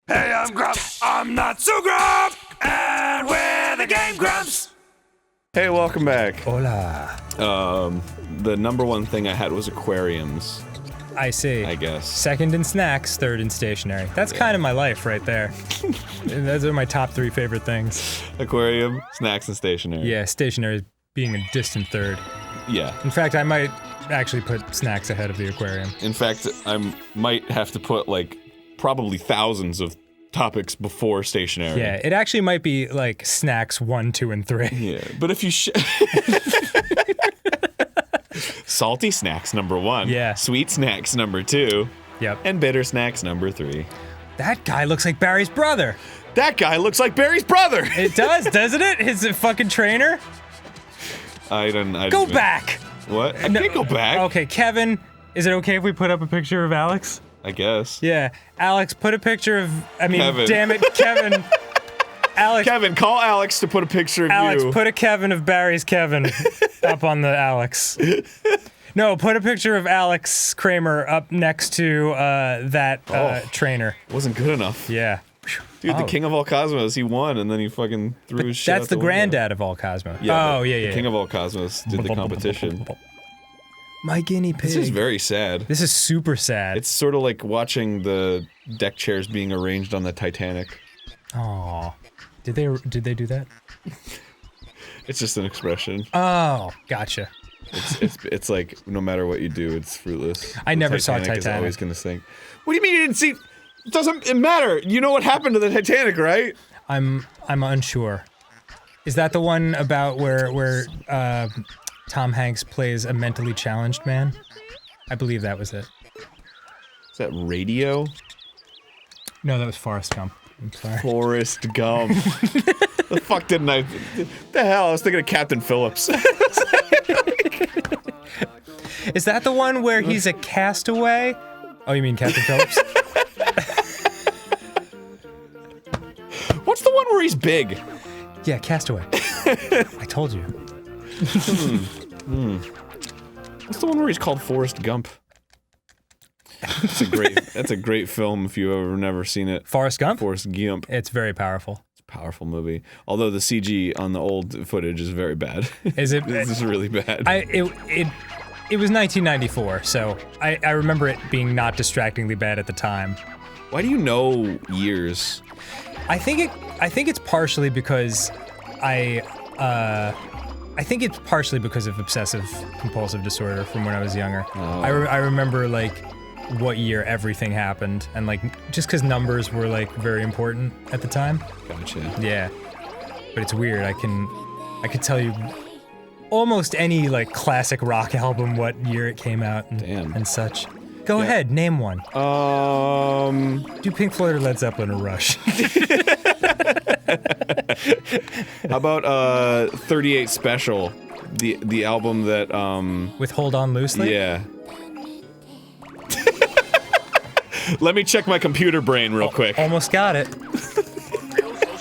Hey, I'm Grumps. I'm not so Grump. And we're the GameGrumps. Hey, welcome back. Hola. The number one thing I had was aquariums, I see. I guess. Second in snacks, third in stationery. That's kind of my life right there. Those are my top three favorite things. Aquarium, snacks, and stationery. Yeah, stationery being a distant third. Yeah. In fact, I might actually put snacks ahead of the aquarium. In fact, I might have to put, like, probably thousands of topics before stationery. Yeah, it actually might be like snacks 1, 2, and 3. Yeah, but if you salty snacks number 1. Yeah. Sweet snacks number 2. Yep. And bitter snacks number 3. That guy looks like Barry's brother. That guy looks like Barry's brother! It does, doesn't it? His fucking trainer. I don't Go back! What? I can't go back. Okay, Kevin, is it okay if we put up a picture of Alex? I guess. Yeah, Alex, put a picture of, Kevin. Damn it, Kevin. Alex, Kevin, call Alex to put a picture of Alex, you. put a Kevin of Barry's Kevin up on the Alex. No, put a picture of Alex Kramer up next to that trainer. Wasn't good enough. Yeah. Dude, the king of all cosmos, he won, and then he fucking threw his shit That's out the window. granddad of all Cosmo. Yeah, oh, yeah. The king of all cosmos did the competition. My guinea pig. This is very sad. This is super sad. It's sort of like watching the deck chairs being arranged on the Titanic. Aw. Did they do that? It's just an expression. Oh, gotcha. It's like no matter what you do, it's fruitless. I never saw Is Titanic. always gonna sink. What do you mean you didn't see? It doesn't matter. You know what happened to the Titanic, right? I'm unsure. Is that the one about where Tom Hanks plays a mentally challenged man? I believe that was it. Is that Radio? No, that was Forrest Gump. I'm sorry. Forrest Gump. The fuck didn't I? The hell? I was thinking of Captain Phillips. Is that the one where he's a castaway? Oh, you mean Captain Phillips? What's the one where he's big? Yeah, Castaway. I told you. What's the one where he's called Forrest Gump? That's a great film if you've ever never seen it. Forrest Gump? Forrest Gump. It's very powerful. It's a powerful movie. Although the CG on the old footage is very bad. Is it? This is really bad. It was 1994, so I remember it being not distractingly bad at the time. Why do you know years? I think it's partially because I think it's partially because of obsessive compulsive disorder from when I was younger. Oh. I remember like what year everything happened, and like just because numbers were like very important at the time. Gotcha. Yeah, but it's weird. I could tell you almost any like classic rock album, what year it came out, and such. Go ahead, name one. Do Pink Floyd or Led Zeppelin or Rush? How about 38 Special, the album that With Hold On Loosely? Yeah. Let me check my computer brain real quick. Almost got it.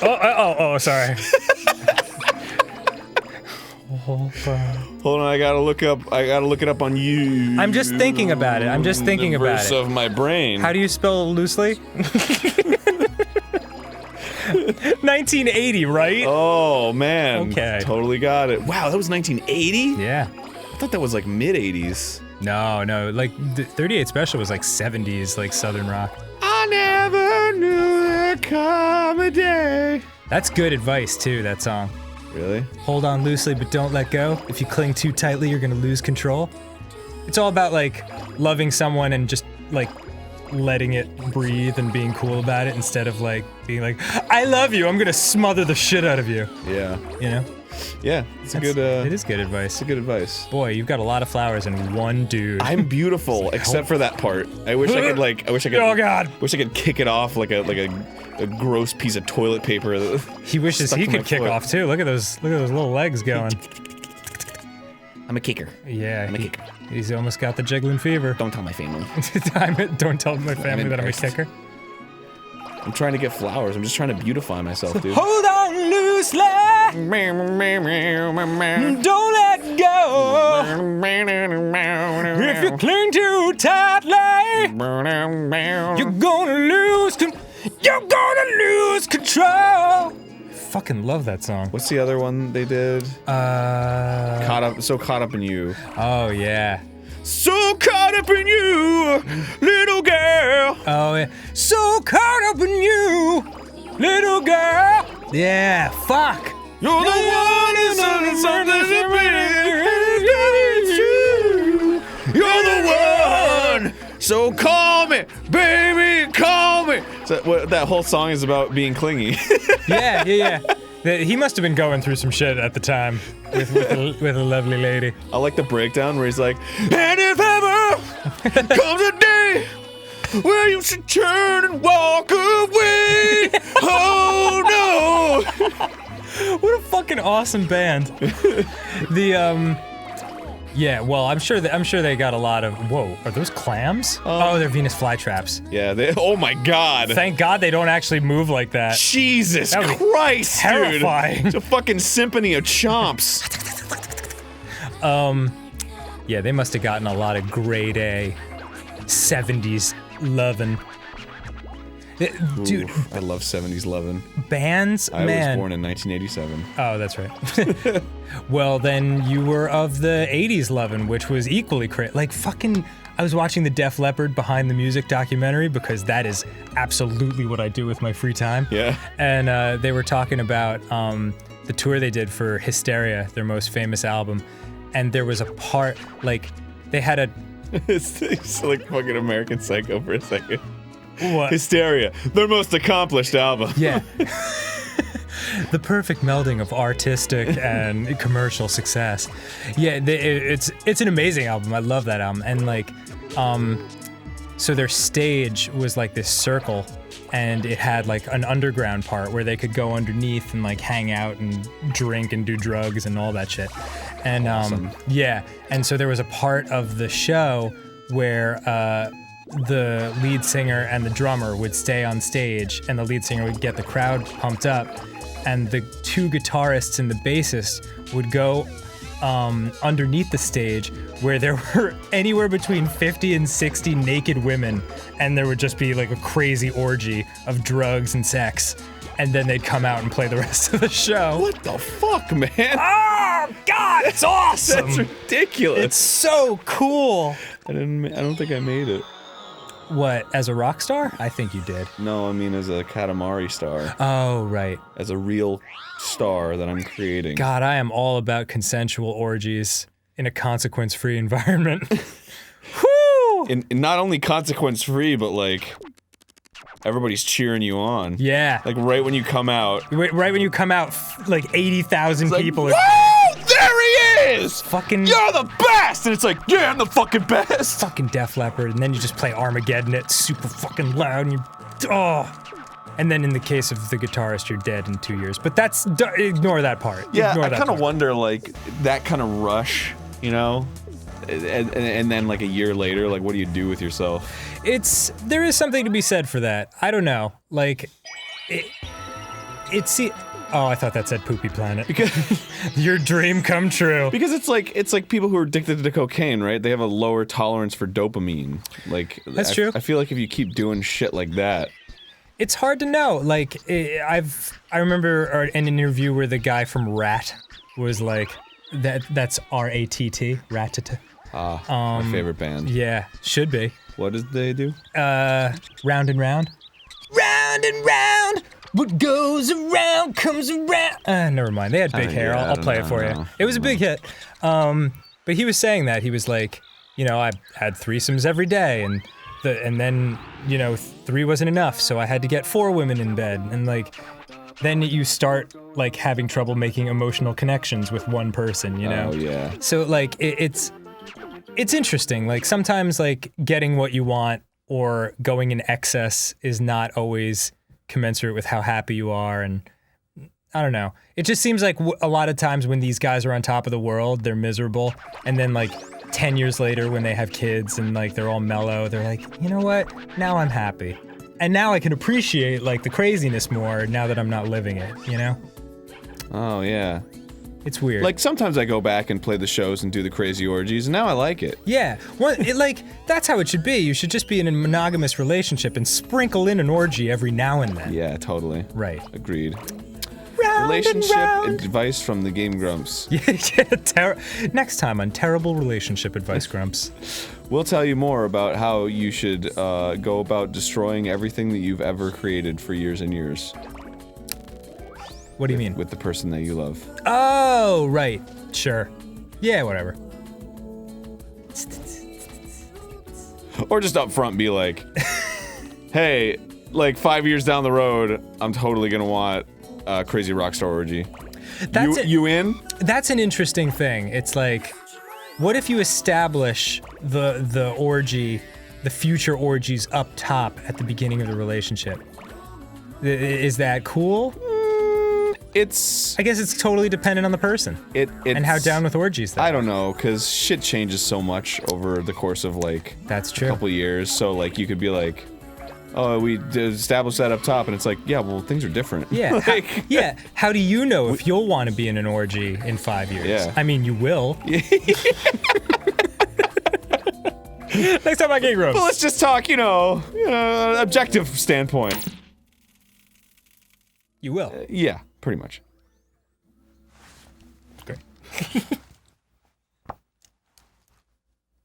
Oh, sorry. Hold on, I gotta look it up on you. I'm just thinking about it. The verse of my brain. How do you spell loosely? 1980, right? Oh man. Okay. Totally got it. Wow, that was 1980? Yeah. I thought that was like mid-80s. No, like the 38 Special was like 70s, like Southern rock. I never knew there'd come a day. That's good advice too, that song. Really? Hold on loosely, but don't let go. If you cling too tightly, you're gonna lose control. It's all about like loving someone and just like letting it breathe and being cool about it instead of like being like, I love you, I'm gonna smother the shit out of you. Yeah. You know? Yeah, it is good advice. It's good advice. Boy, you've got a lot of flowers in one dude. I'm beautiful, except for that part. I wish I could Oh God! Wish I could kick it off like a gross piece of toilet paper. He wishes he could kick off too. Look at those little legs going. I'm a kicker. Yeah, I'm a kicker. He's almost got the jiggling fever. Don't tell my family. Don't tell my family that I'm a kicker. I'm trying to get flowers. I'm just trying to beautify myself, dude. Hold on loosely. Don't let go. If you cling too tightly, you're gonna lose. You're gonna lose control. Fucking love that song. What's the other one they did? Caught up in you. Oh yeah. So caught up in you, little girl. Oh yeah. So caught up in you, little girl. Yeah. Fuck. You're the one who's something to be. You're the one. So call me, baby, call me. So that whole song is about being clingy. Yeah. He must have been going through some shit at the time with a lovely lady. I like the breakdown where he's like, and if ever comes a day where you should turn and walk away, oh no. What a fucking awesome band. Yeah, well, I'm sure they got a lot of. Whoa, are those clams? Oh, they're Venus flytraps. Yeah, oh my god. Thank God they don't actually move like that. Jesus That would be Christ, terrifying. dude. It's a fucking symphony of chomps. Yeah, they must have gotten a lot of grade A 70s lovin'. Dude, I love 70s lovin'. bands, I man. was born in 1987. Oh, that's right. Well, then you were of the 80s lovin', which was equally like fucking. I was watching the Def Leppard Behind the Music documentary because that is absolutely what I do with my free time. Yeah. And they were talking about the tour they did for Hysteria, their most famous album, and there was a part like they had a. It's like fucking American Psycho for a second. What? Hysteria, their most accomplished album. Yeah. The perfect melding of artistic and commercial success. Yeah, it's an amazing album. I love that album. And like, so their stage was like this circle, and it had like an underground part where they could go underneath and like hang out and drink and do drugs and all that shit. And Awesome. yeah, and so there was a part of the show where the lead singer and the drummer would stay on stage, and the lead singer would get the crowd pumped up, and the two guitarists and the bassist would go underneath the stage where there were anywhere between 50 and 60 naked women, and there would just be like a crazy orgy of drugs and sex, and then they'd come out and play the rest of the show. What the fuck, man? Oh God, it's awesome! That's ridiculous. It's so cool. I don't think I made it. What, as a rock star? I think you did. No, I mean as a Katamari star. Oh, right. As a real star that I'm creating. God, I am all about consensual orgies in a consequence-free environment. Woo! In not only consequence-free, but like everybody's cheering you on. Yeah. Like right when you come out. Right when you come out, like 80,000 Like, people woo! are There he is! fucking You're the best! And it's like, yeah, I'm the fucking best! fucking Def Leppard, and then you just play Armageddon. It's super fucking loud, and you and then in the case of the guitarist, you're dead in 2 years. But ignore that part. Yeah, Ignore I that kind of part. wonder, like, that kind of rush, you know? And then, like, a year later, like, what do you do with yourself? There is something to be said for that. I don't know. Like, oh, I thought that said Poopy Planet. Because Your dream come true. Because it's like people who are addicted to cocaine, right? They have a lower tolerance for dopamine. Like That's true. I feel like if you keep doing shit like that, It's hard to know. Like, I remember an interview where the guy from Rat was like, that's R-A-T-T, Ratata. my favorite band. Yeah, should be. What did they do? Round and round. Round and round. What goes around comes around. Never mind. They had big hair. yeah, I I'll don't play it for you. It was a big hit. But he was saying that. He was like, you know, I had threesomes every day, and then, you know, 3 wasn't enough, so I had to get 4 women in bed. And like, then you start like having trouble making emotional connections with one person, you know? Oh yeah. So like, it's interesting. Like sometimes like getting what you want or going in excess is not always commensurate with how happy you are, and I don't know. It just seems like a lot of times when these guys are on top of the world, they're miserable, and then like 10 years later when they have kids and like they're all mellow, they're like, you know what? Now I'm happy. And now I can appreciate like the craziness more now that I'm not living it, you know? Oh yeah. It's weird. Like, sometimes I go back and play the shows and do the crazy orgies, and now I like it. Yeah, well, that's how it should be. You should just be in a monogamous relationship and sprinkle in an orgy every now and then. Yeah, totally. Right. Agreed. Round Relationship and round. advice from the GameGrumps. Yeah. Next time on Terrible Relationship Advice, Grumps. We'll tell you more about how you should go about destroying everything that you've ever created for years and years. What do you mean? With the person that you love. Oh, right. Sure. Yeah, whatever. Or just up front be like, hey, like 5 years down the road, I'm totally gonna want a crazy rockstar orgy. You in? That's an interesting thing. It's like, what if you establish the orgy, the future orgies up top at the beginning of the relationship? Is that cool? I guess it's totally dependent on the person. And how down with orgies they are. I don't know, because shit changes so much over the course of like That's true. a couple years. So like you could be like, oh, we established that up top, and it's like, yeah, well, things are different. Yeah. Like, Yeah. How do you know if you'll want to be in an orgy in 5 years? Yeah. I mean, you will. Next time on GameGrumps. but let's just talk, objective standpoint. You will. Yeah, pretty much. Great.